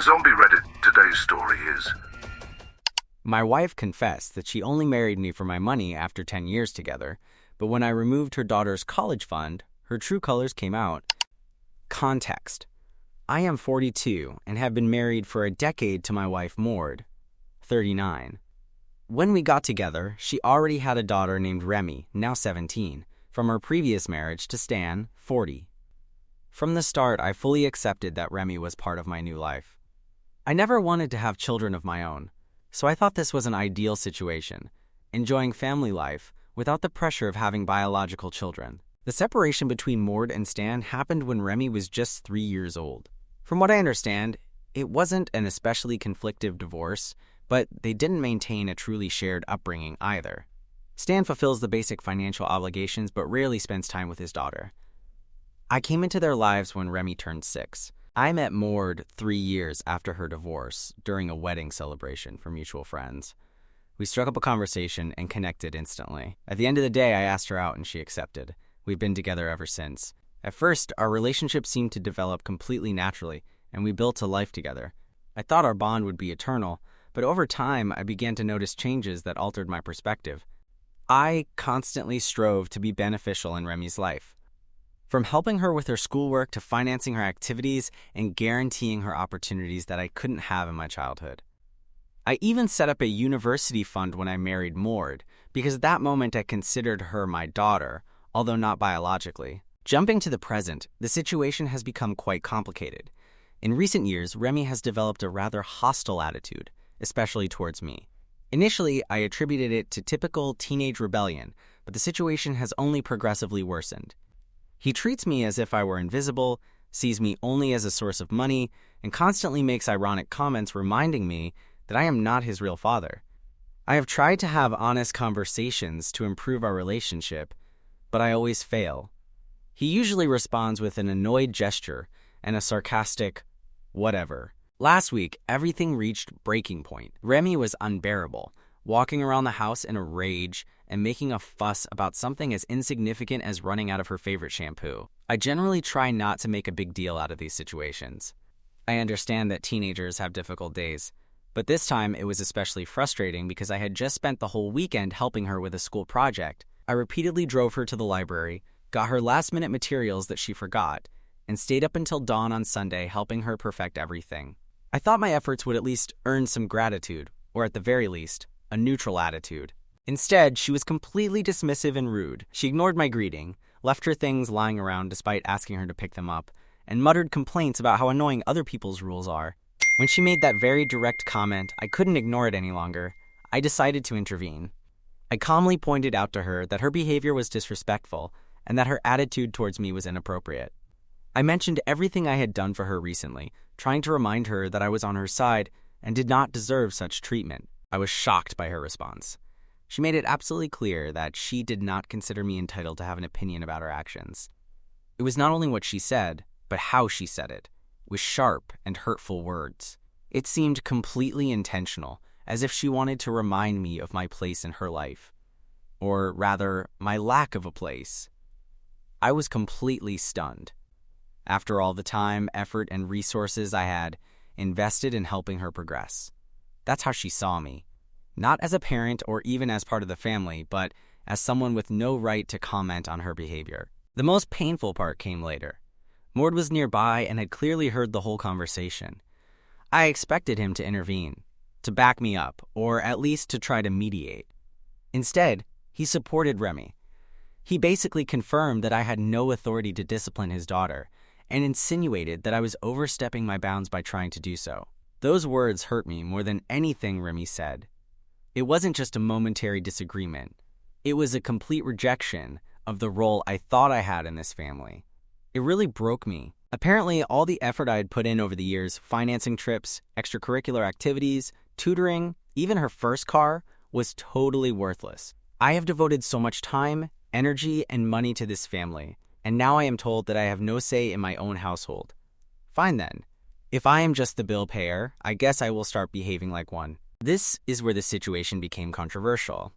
On Zombie Reddit, today's story is... My wife confessed that she only married me for my money after 10 years together, but when I removed her daughter's college fund, her true colors came out. Context. I am 42 and have been married for a decade to my wife Mord, 39. When we got together, she already had a daughter named Remy, now 17, from her previous marriage to Stan, 40. From the start, I fully accepted that Remy was part of my new life. I never wanted to have children of my own, so I thought this was an ideal situation, enjoying family life without the pressure of having biological children. The separation between Mord and Stan happened when Remy was just 3 years old. From what I understand, it wasn't an especially conflictive divorce, but they didn't maintain a truly shared upbringing either. Stan fulfills the basic financial obligations but rarely spends time with his daughter. I came into their lives when Remy turned 6. I met Mord 3 years after her divorce during a wedding celebration for mutual friends. We struck up a conversation and connected instantly. At the end of the day, I asked her out and she accepted. We've been together ever since. At first, our relationship seemed to develop completely naturally, and we built a life together. I thought our bond would be eternal, but over time, I began to notice changes that altered my perspective. I constantly strove to be beneficial in Remy's life. From helping her with her schoolwork to financing her activities and guaranteeing her opportunities that I couldn't have in my childhood. I even set up a university fund when I married Mord, because at that moment I considered her my daughter, although not biologically. Jumping to the present, the situation has become quite complicated. In recent years, Remy has developed a rather hostile attitude, especially towards me. Initially, I attributed it to typical teenage rebellion, but the situation has only progressively worsened. He treats me as if I were invisible, sees me only as a source of money, and constantly makes ironic comments reminding me that I am not his real father. I have tried to have honest conversations to improve our relationship, but I always fail. He usually responds with an annoyed gesture and a sarcastic, whatever. Last week, everything reached breaking point. Remy was unbearable, walking around the house in a rage and making a fuss about something as insignificant as running out of her favorite shampoo. I generally try not to make a big deal out of these situations. I understand that teenagers have difficult days, but this time it was especially frustrating because I had just spent the whole weekend helping her with a school project. I repeatedly drove her to the library, got her last-minute materials that she forgot, and stayed up until dawn on Sunday helping her perfect everything. I thought my efforts would at least earn some gratitude, or at the very least, a neutral attitude. Instead, she was completely dismissive and rude. She ignored my greeting, left her things lying around despite asking her to pick them up, and muttered complaints about how annoying other people's rules are. When she made that very direct comment, I couldn't ignore it any longer. I decided to intervene. I calmly pointed out to her that her behavior was disrespectful and that her attitude towards me was inappropriate. I mentioned everything I had done for her recently, trying to remind her that I was on her side and did not deserve such treatment. I was shocked by her response. She made it absolutely clear that she did not consider me entitled to have an opinion about her actions. It was not only what she said, but how she said it, with sharp and hurtful words. It seemed completely intentional, as if she wanted to remind me of my place in her life. Or rather, my lack of a place. I was completely stunned. After all the time, effort, and resources I had invested in helping her progress. That's how she saw me. Not as a parent or even as part of the family, but as someone with no right to comment on her behavior. The most painful part came later. Mord was nearby and had clearly heard the whole conversation. I expected him to intervene, to back me up, or at least to try to mediate. Instead, he supported Remy. He basically confirmed that I had no authority to discipline his daughter, and insinuated that I was overstepping my bounds by trying to do so. Those words hurt me more than anything Remy said. It wasn't just a momentary disagreement. It was a complete rejection of the role I thought I had in this family. It really broke me. Apparently, all the effort I had put in over the years, financing trips, extracurricular activities, tutoring, even her first car, was totally worthless. I have devoted so much time, energy, and money to this family, and now I am told that I have no say in my own household. Fine then. If I am just the bill payer, I guess I will start behaving like one. This is where the situation became controversial.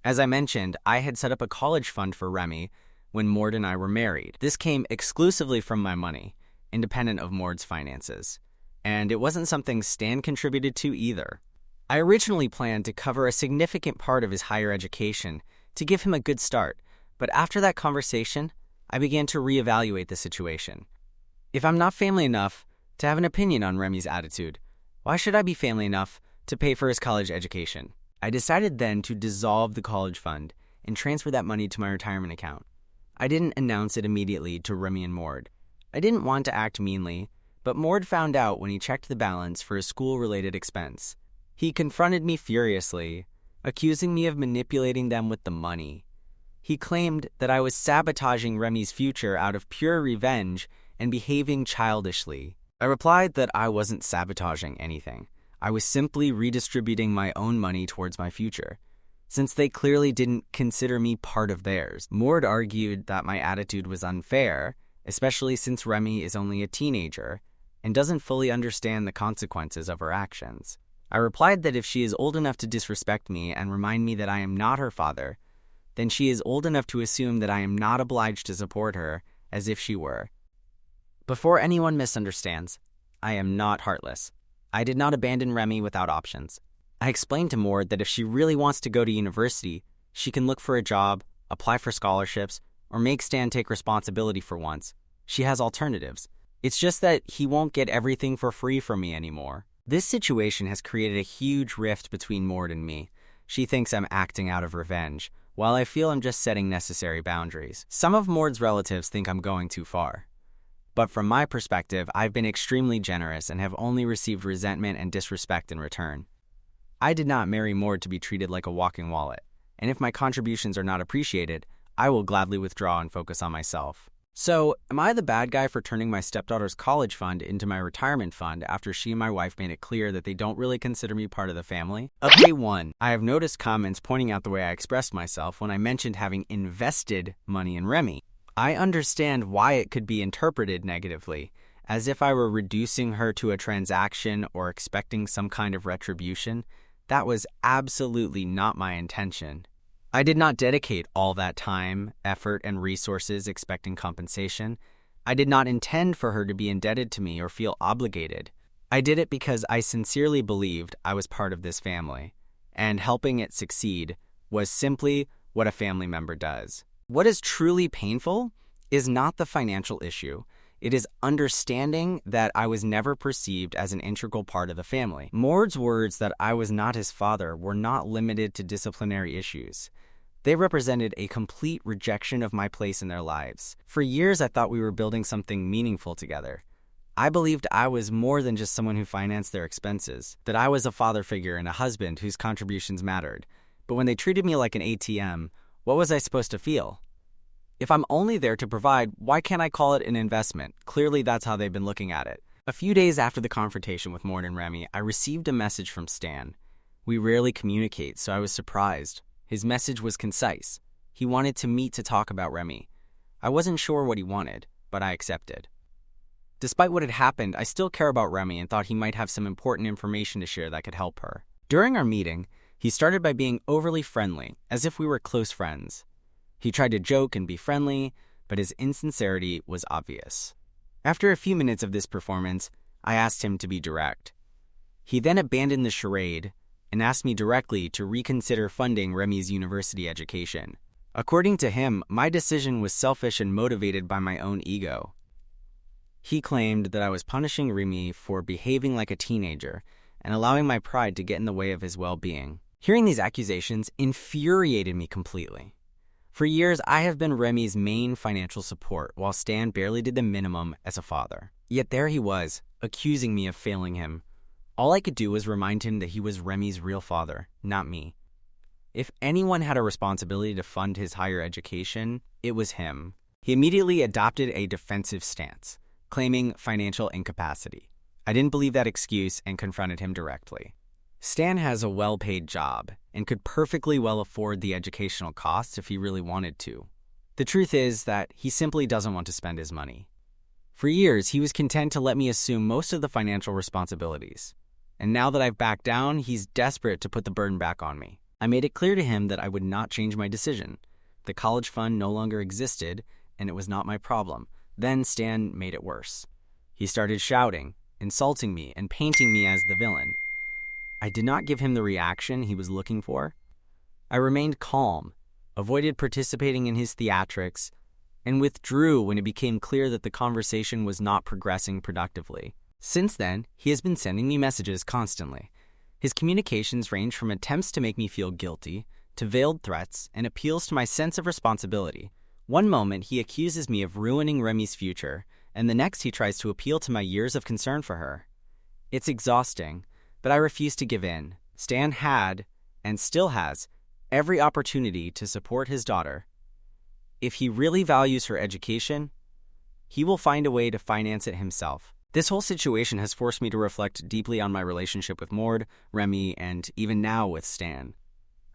As I mentioned, I had set up a college fund for Remy when Mord and I were married. This came exclusively from my money, independent of Mord's finances. and it wasn't something Stan contributed to either. I originally planned to cover a significant part of his higher education to give him a good start, but after that conversation, I began to reevaluate the situation. If I'm not family enough to have an opinion on Remy's attitude, why should I be family enough to pay for his college education? I decided then to dissolve the college fund and transfer that money to my retirement account. I didn't announce it immediately to Remy and Mord. I didn't want to act meanly, but Mord found out when he checked the balance for a school-related expense. He confronted me furiously, accusing me of manipulating them with the money. He claimed that I was sabotaging Remy's future out of pure revenge and behaving childishly. I replied that I wasn't sabotaging anything. I was simply redistributing my own money towards my future, since they clearly didn't consider me part of theirs. Mord argued that my attitude was unfair, especially since Remy is only a teenager and doesn't fully understand the consequences of her actions. I replied that if she is old enough to disrespect me and remind me that I am not her father, then she is old enough to assume that I am not obliged to support her as if she were. Before anyone misunderstands, I am not heartless. I did not abandon Remy without options. I explained to Mord that if she really wants to go to university, she can look for a job, apply for scholarships, or make Stan take responsibility for once. She has alternatives. It's just that he won't get everything for free from me anymore. This situation has created a huge rift between Mord and me. She thinks I'm acting out of revenge, while I feel I'm just setting necessary boundaries. Some of Mord's relatives think I'm going too far. But from my perspective, I've been extremely generous and have only received resentment and disrespect in return. I did not marry Mord to be treated like a walking wallet, and if my contributions are not appreciated, I will gladly withdraw and focus on myself. So, am I the bad guy for turning my stepdaughter's college fund into my retirement fund after she and my wife made it clear that they don't really consider me part of the family? Update 1. I have noticed comments pointing out the way I expressed myself when I mentioned having invested money in Remy. I understand why it could be interpreted negatively, as if I were reducing her to a transaction or expecting some kind of retribution. That was absolutely not my intention. I did not dedicate all that time, effort, and resources expecting compensation. I did not intend for her to be indebted to me or feel obligated. I did it because I sincerely believed I was part of this family, and helping it succeed was simply what a family member does. What is truly painful is not the financial issue. It is understanding that I was never perceived as an integral part of the family. Mord's words that I was not his father were not limited to disciplinary issues. They represented a complete rejection of my place in their lives. For years, I thought we were building something meaningful together. I believed I was more than just someone who financed their expenses, that I was a father figure and a husband whose contributions mattered. But when they treated me like an ATM, what was I supposed to feel? If I'm only there to provide, why can't I call it an investment? Clearly, that's how they've been looking at it. A few days after the confrontation with Mord and Remy, I received a message from Stan. We rarely communicate, so I was surprised. His message was concise. He wanted to meet to talk about Remy. I wasn't sure what he wanted, but I accepted. Despite what had happened, I still care about Remy and thought he might have some important information to share that could help her. During our meeting, he started by being overly friendly, as if we were close friends. He tried to joke and be friendly, but his insincerity was obvious. After a few minutes of this performance, I asked him to be direct. He then abandoned the charade and asked me directly to reconsider funding Remy's university education. According to him, my decision was selfish and motivated by my own ego. He claimed that I was punishing Remy for behaving like a teenager and allowing my pride to get in the way of his well-being. Hearing these accusations infuriated me completely. For years, I have been Remy's main financial support, while Stan barely did the minimum as a father. Yet there he was, accusing me of failing him. All I could do was remind him that he was Remy's real father, not me. If anyone had a responsibility to fund his higher education, it was him. He immediately adopted a defensive stance, claiming financial incapacity. I didn't believe that excuse and confronted him directly. Stan has a well-paid job and could perfectly well afford the educational costs if he really wanted to. The truth is that he simply doesn't want to spend his money. For years, he was content to let me assume most of the financial responsibilities. And now that I've backed down, he's desperate to put the burden back on me. I made it clear to him that I would not change my decision. The college fund no longer existed, and it was not my problem. Then Stan made it worse. He started shouting, insulting me, and painting me as the villain. I did not give him the reaction he was looking for. I remained calm, avoided participating in his theatrics, and withdrew when it became clear that the conversation was not progressing productively. Since then, he has been sending me messages constantly. His communications range from attempts to make me feel guilty, to veiled threats, and appeals to my sense of responsibility. One moment, he accuses me of ruining Remy's future, and the next he tries to appeal to my years of concern for her. It's exhausting, but I refuse to give in. Stan had, and still has, every opportunity to support his daughter. If he really values her education, he will find a way to finance it himself. This whole situation has forced me to reflect deeply on my relationship with Mord, Remy, and even now with Stan.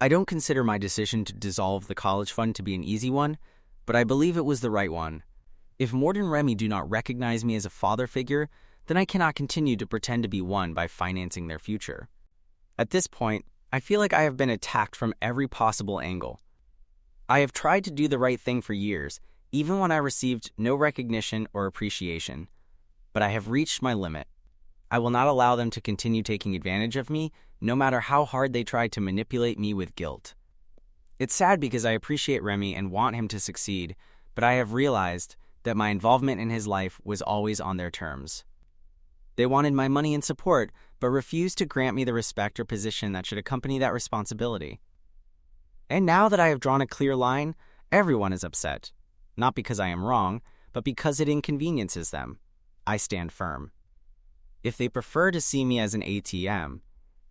I don't consider my decision to dissolve the college fund to be an easy one, but I believe it was the right one. If Mord and Remy do not recognize me as a father figure, then I cannot continue to pretend to be one by financing their future. At this point, I feel like I have been attacked from every possible angle. I have tried to do the right thing for years, even when I received no recognition or appreciation. But I have reached my limit. I will not allow them to continue taking advantage of me, no matter how hard they try to manipulate me with guilt. It's sad because I appreciate Remy and want him to succeed, but I have realized that my involvement in his life was always on their terms. They wanted my money and support, but refused to grant me the respect or position that should accompany that responsibility. And now that I have drawn a clear line, everyone is upset. Not because I am wrong, but because it inconveniences them. I stand firm. If they prefer to see me as an ATM,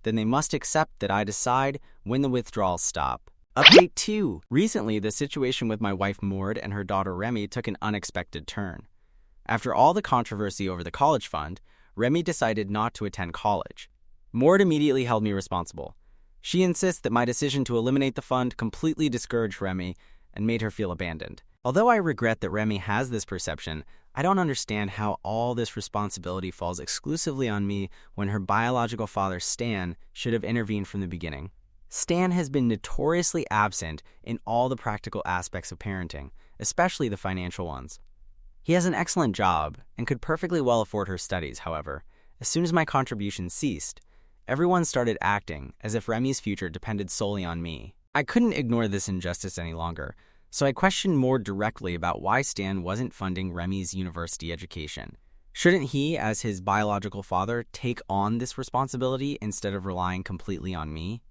then they must accept that I decide when the withdrawals stop. Update 2. Recently, the situation with my wife Mord and her daughter Remy took an unexpected turn. After all the controversy over the college fund, Remy decided not to attend college. Mord immediately held me responsible. She insists that my decision to eliminate the fund completely discouraged Remy and made her feel abandoned. Although I regret that Remy has this perception, I don't understand how all this responsibility falls exclusively on me when her biological father, Stan, should have intervened from the beginning. Stan has been notoriously absent in all the practical aspects of parenting, especially the financial ones. He has an excellent job and could perfectly well afford her studies, however. As soon as my contributions ceased, everyone started acting as if Remy's future depended solely on me. I couldn't ignore this injustice any longer, so I questioned more directly about why Stan wasn't funding Remy's university education. Shouldn't he, as his biological father, take on this responsibility instead of relying completely on me?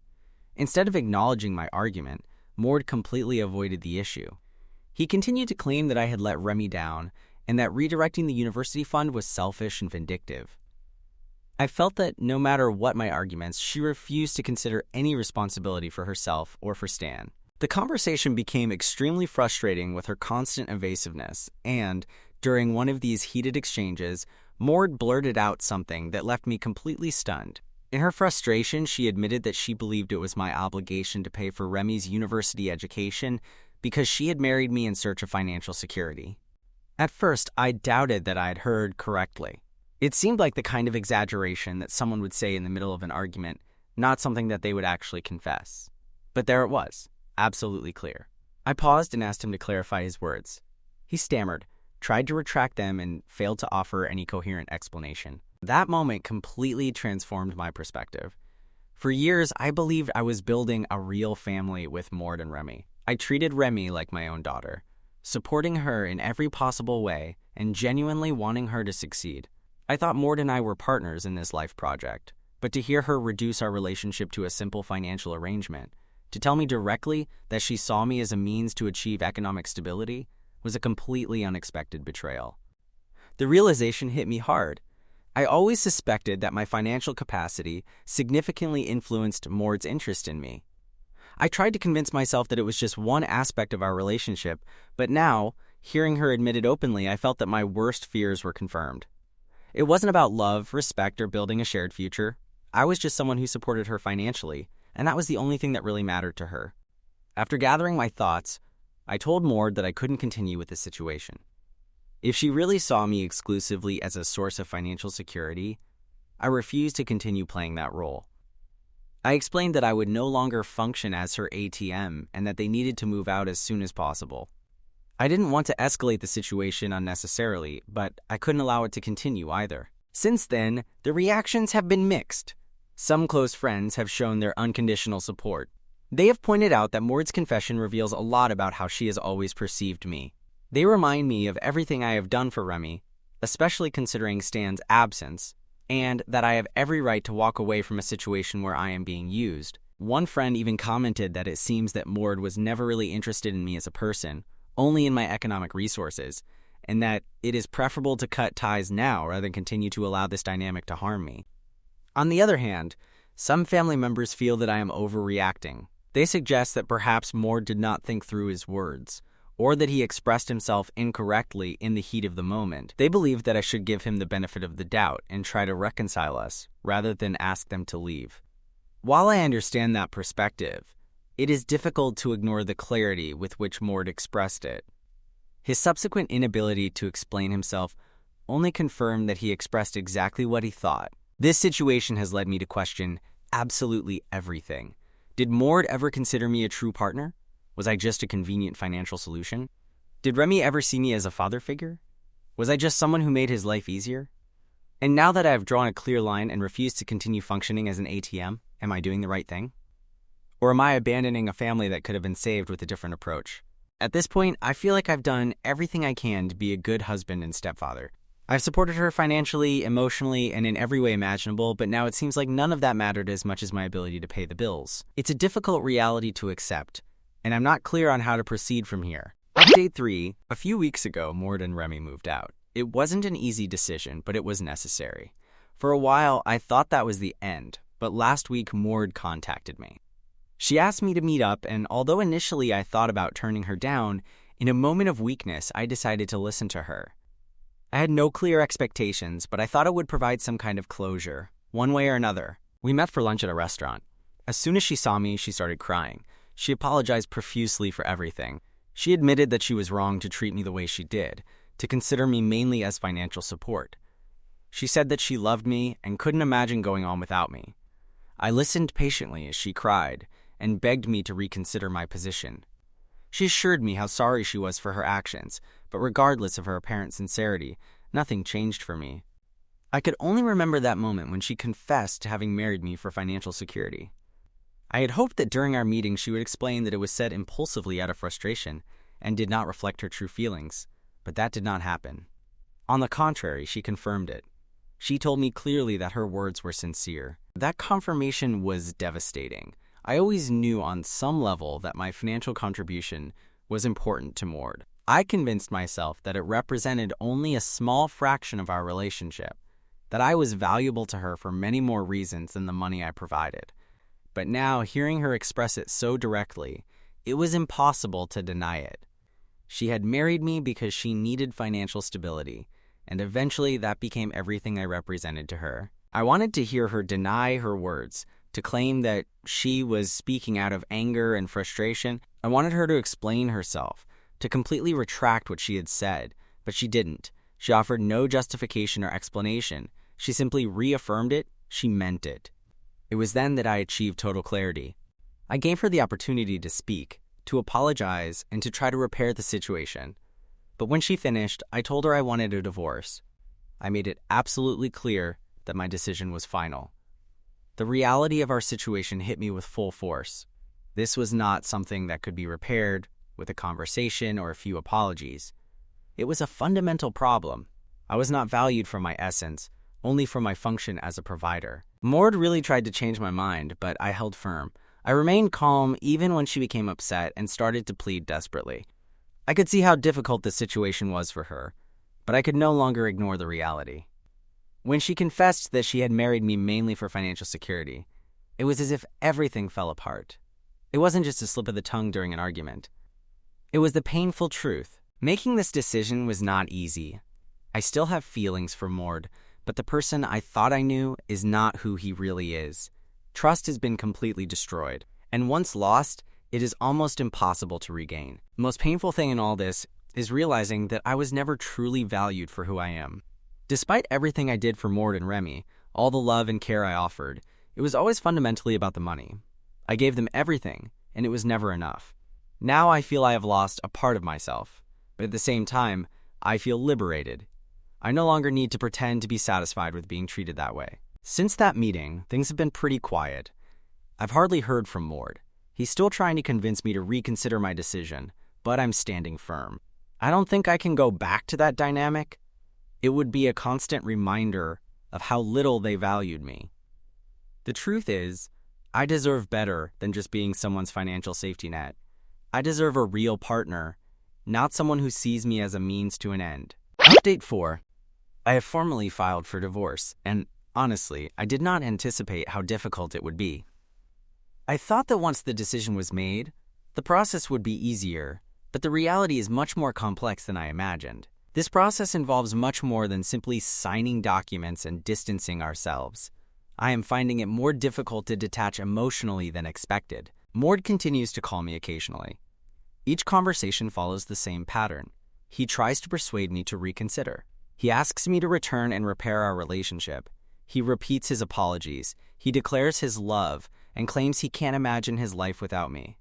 Instead of acknowledging my argument, Mord completely avoided the issue. He continued to claim that I had let Remy down and that redirecting the university fund was selfish and vindictive. I felt that no matter what my arguments, she refused to consider any responsibility for herself or for Stan. The conversation became extremely frustrating with her constant evasiveness, and, during one of these heated exchanges, Mord blurted out something that left me completely stunned. In her frustration, she admitted that she believed it was my obligation to pay for Remy's university education because she had married me in search of financial security. At first, I doubted that I had heard correctly. It seemed like the kind of exaggeration that someone would say in the middle of an argument, not something that they would actually confess. But there it was, absolutely clear. I paused and asked him to clarify his words. He stammered, tried to retract them, and failed to offer any coherent explanation. That moment completely transformed my perspective. For years, I believed I was building a real family with Mord and Remy. I treated Remy like my own daughter, supporting her in every possible way and genuinely wanting her to succeed. I thought Mord and I were partners in this life project, but to hear her reduce our relationship to a simple financial arrangement, to tell me directly that she saw me as a means to achieve economic stability, was a completely unexpected betrayal. The realization hit me hard. I always suspected that my financial capacity significantly influenced Mord's interest in me. I tried to convince myself that it was just one aspect of our relationship, but now, hearing her admit it openly, I felt that my worst fears were confirmed. It wasn't about love, respect, or building a shared future. I was just someone who supported her financially, and that was the only thing that really mattered to her. After gathering my thoughts, I told Mord that I couldn't continue with this situation. If she really saw me exclusively as a source of financial security, I refused to continue playing that role. I explained that I would no longer function as her ATM and that they needed to move out as soon as possible. I didn't want to escalate the situation unnecessarily, but I couldn't allow it to continue either. Since then, the reactions have been mixed. Some close friends have shown their unconditional support. They have pointed out that Mord's confession reveals a lot about how she has always perceived me. They remind me of everything I have done for Remy, especially considering Stan's absence, and that I have every right to walk away from a situation where I am being used. One friend even commented that it seems that Mord was never really interested in me as a person, only in my economic resources, and that it is preferable to cut ties now rather than continue to allow this dynamic to harm me. On the other hand, some family members feel that I am overreacting. They suggest that perhaps Mord did not think through his words, or that he expressed himself incorrectly in the heat of the moment. They believe that I should give him the benefit of the doubt and try to reconcile us, rather than ask them to leave. While I understand that perspective, it is difficult to ignore the clarity with which Mord expressed it. His subsequent inability to explain himself only confirmed that he expressed exactly what he thought. This situation has led me to question absolutely everything. Did Mord ever consider me a true partner? Was I just a convenient financial solution? Did Remy ever see me as a father figure? Was I just someone who made his life easier? And now that I have drawn a clear line and refused to continue functioning as an ATM, am I doing the right thing? Or am I abandoning a family that could have been saved with a different approach? At this point, I feel like I've done everything I can to be a good husband and stepfather. I've supported her financially, emotionally, and in every way imaginable, but now it seems like none of that mattered as much as my ability to pay the bills. It's a difficult reality to accept, and I'm not clear on how to proceed from here. Update 3. A few weeks ago, Mord and Remy moved out. It wasn't an easy decision, but it was necessary. For a while, I thought that was the end, but last week, Mord contacted me. She asked me to meet up, and although initially I thought about turning her down, in a moment of weakness, I decided to listen to her. I had no clear expectations, but I thought it would provide some kind of closure, one way or another. We met for lunch at a restaurant. As soon as she saw me, she started crying. She apologized profusely for everything. She admitted that she was wrong to treat me the way she did, to consider me mainly as financial support. She said that she loved me and couldn't imagine going on without me. I listened patiently as she cried and begged me to reconsider my position. She assured me how sorry she was for her actions, but regardless of her apparent sincerity, nothing changed for me. I could only remember that moment when she confessed to having married me for financial security. I had hoped that during our meeting she would explain that it was said impulsively out of frustration and did not reflect her true feelings, but that did not happen. On the contrary, she confirmed it. She told me clearly that her words were sincere. That confirmation was devastating. I always knew on some level that my financial contribution was important to Mord. I convinced myself that it represented only a small fraction of our relationship, that I was valuable to her for many more reasons than the money I provided. But now, hearing her express it so directly, it was impossible to deny it. She had married me because she needed financial stability, and eventually that became everything I represented to her. I wanted to hear her deny her words, to claim that she was speaking out of anger and frustration. I wanted her to explain herself, to completely retract what she had said, but she didn't. She offered no justification or explanation. She simply reaffirmed it. She meant it. It was then that I achieved total clarity. I gave her the opportunity to speak, to apologize, and to try to repair the situation. But when she finished, I told her I wanted a divorce. I made it absolutely clear that my decision was final. The reality of our situation hit me with full force. This was not something that could be repaired with a conversation or a few apologies. It was a fundamental problem. I was not valued for my essence, only for my function as a provider. Mord really tried to change my mind, but I held firm. I remained calm even when she became upset and started to plead desperately. I could see how difficult the situation was for her, but I could no longer ignore the reality. When she confessed that she had married me mainly for financial security, it was as if everything fell apart. It wasn't just a slip of the tongue during an argument. It was the painful truth. Making this decision was not easy. I still have feelings for Mord, but the person I thought I knew is not who he really is. Trust has been completely destroyed, and once lost, it is almost impossible to regain. The most painful thing in all this is realizing that I was never truly valued for who I am. Despite everything I did for Mord and Remy, all the love and care I offered, it was always fundamentally about the money. I gave them everything, and it was never enough. Now I feel I have lost a part of myself, but at the same time, I feel liberated. I no longer need to pretend to be satisfied with being treated that way. Since that meeting, things have been pretty quiet. I've hardly heard from Mord. He's still trying to convince me to reconsider my decision, but I'm standing firm. I don't think I can go back to that dynamic. It would be a constant reminder of how little they valued me. The truth is, I deserve better than just being someone's financial safety net. I deserve a real partner, not someone who sees me as a means to an end. Update 4. I have formally filed for divorce, and honestly, I did not anticipate how difficult it would be. I thought that once the decision was made, the process would be easier, but the reality is much more complex than I imagined. This process involves much more than simply signing documents and distancing ourselves. I am finding it more difficult to detach emotionally than expected. Mord continues to call me occasionally. Each conversation follows the same pattern. He tries to persuade me to reconsider. He asks me to return and repair our relationship. He repeats his apologies. He declares his love and claims he can't imagine his life without me.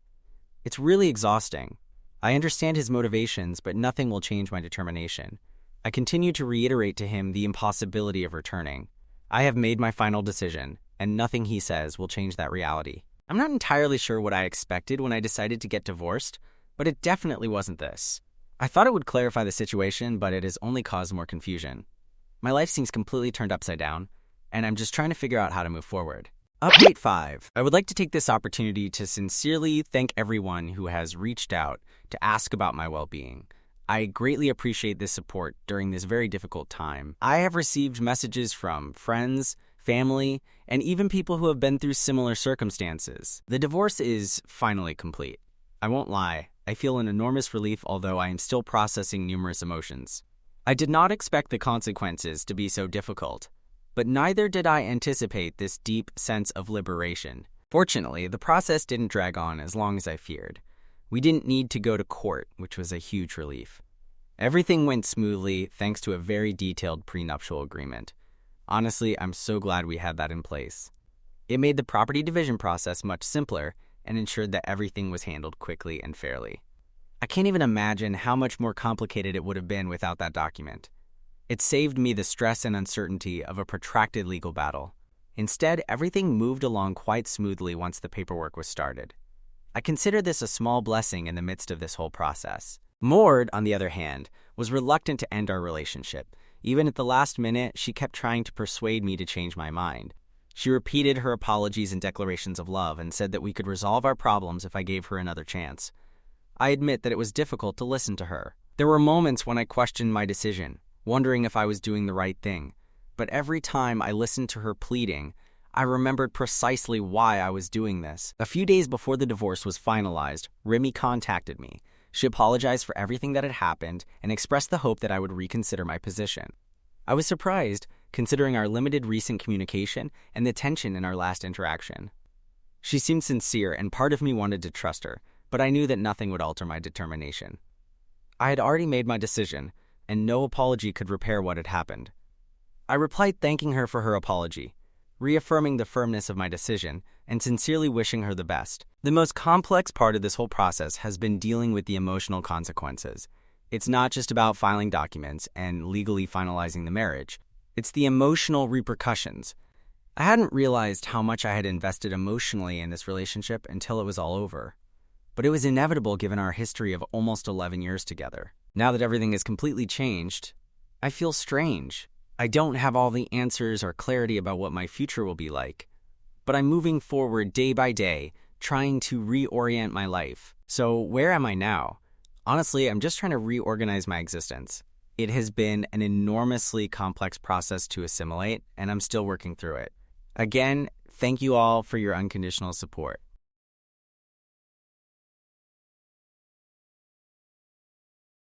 It's really exhausting. I understand his motivations, but nothing will change my determination. I continue to reiterate to him the impossibility of returning. I have made my final decision, and nothing he says will change that reality. I'm not entirely sure what I expected when I decided to get divorced, but it definitely wasn't this. I thought it would clarify the situation, but it has only caused more confusion. My life seems completely turned upside down, and I'm just trying to figure out how to move forward. Update 5. I would like to take this opportunity to sincerely thank everyone who has reached out to ask about my well-being. I greatly appreciate this support during this very difficult time. I have received messages from friends, family, and even people who have been through similar circumstances. The divorce is finally complete. I won't lie, I feel an enormous relief, although I am still processing numerous emotions. I did not expect the consequences to be so difficult, but neither did I anticipate this deep sense of liberation. Fortunately, the process didn't drag on as long as I feared. We didn't need to go to court, which was a huge relief. Everything went smoothly thanks to a very detailed prenuptial agreement. Honestly, I'm so glad we had that in place. It made the property division process much simpler and ensured that everything was handled quickly and fairly. I can't even imagine how much more complicated it would have been without that document. It saved me the stress and uncertainty of a protracted legal battle. Instead, everything moved along quite smoothly once the paperwork was started. I consider this a small blessing in the midst of this whole process. Mord, on the other hand, was reluctant to end our relationship. Even at the last minute, she kept trying to persuade me to change my mind. She repeated her apologies and declarations of love and said that we could resolve our problems if I gave her another chance. I admit that it was difficult to listen to her. There were moments when I questioned my decision, wondering if I was doing the right thing. But every time I listened to her pleading, I remembered precisely why I was doing this. A few days before the divorce was finalized, Remy contacted me. She apologized for everything that had happened and expressed the hope that I would reconsider my position. I was surprised, considering our limited recent communication and the tension in our last interaction. She seemed sincere, and part of me wanted to trust her, but I knew that nothing would alter my determination. I had already made my decision, and no apology could repair what had happened. I replied thanking her for her apology, reaffirming the firmness of my decision, and sincerely wishing her the best. The most complex part of this whole process has been dealing with the emotional consequences. It's not just about filing documents and legally finalizing the marriage. It's the emotional repercussions. I hadn't realized how much I had invested emotionally in this relationship until it was all over. But it was inevitable given our history of almost 11 years together. Now that everything is completely changed, I feel strange. I don't have all the answers or clarity about what my future will be like, but I'm moving forward day by day, trying to reorient my life. So where am I now? Honestly, I'm just trying to reorganize my existence. It has been an enormously complex process to assimilate, and I'm still working through it. Again, thank you all for your unconditional support.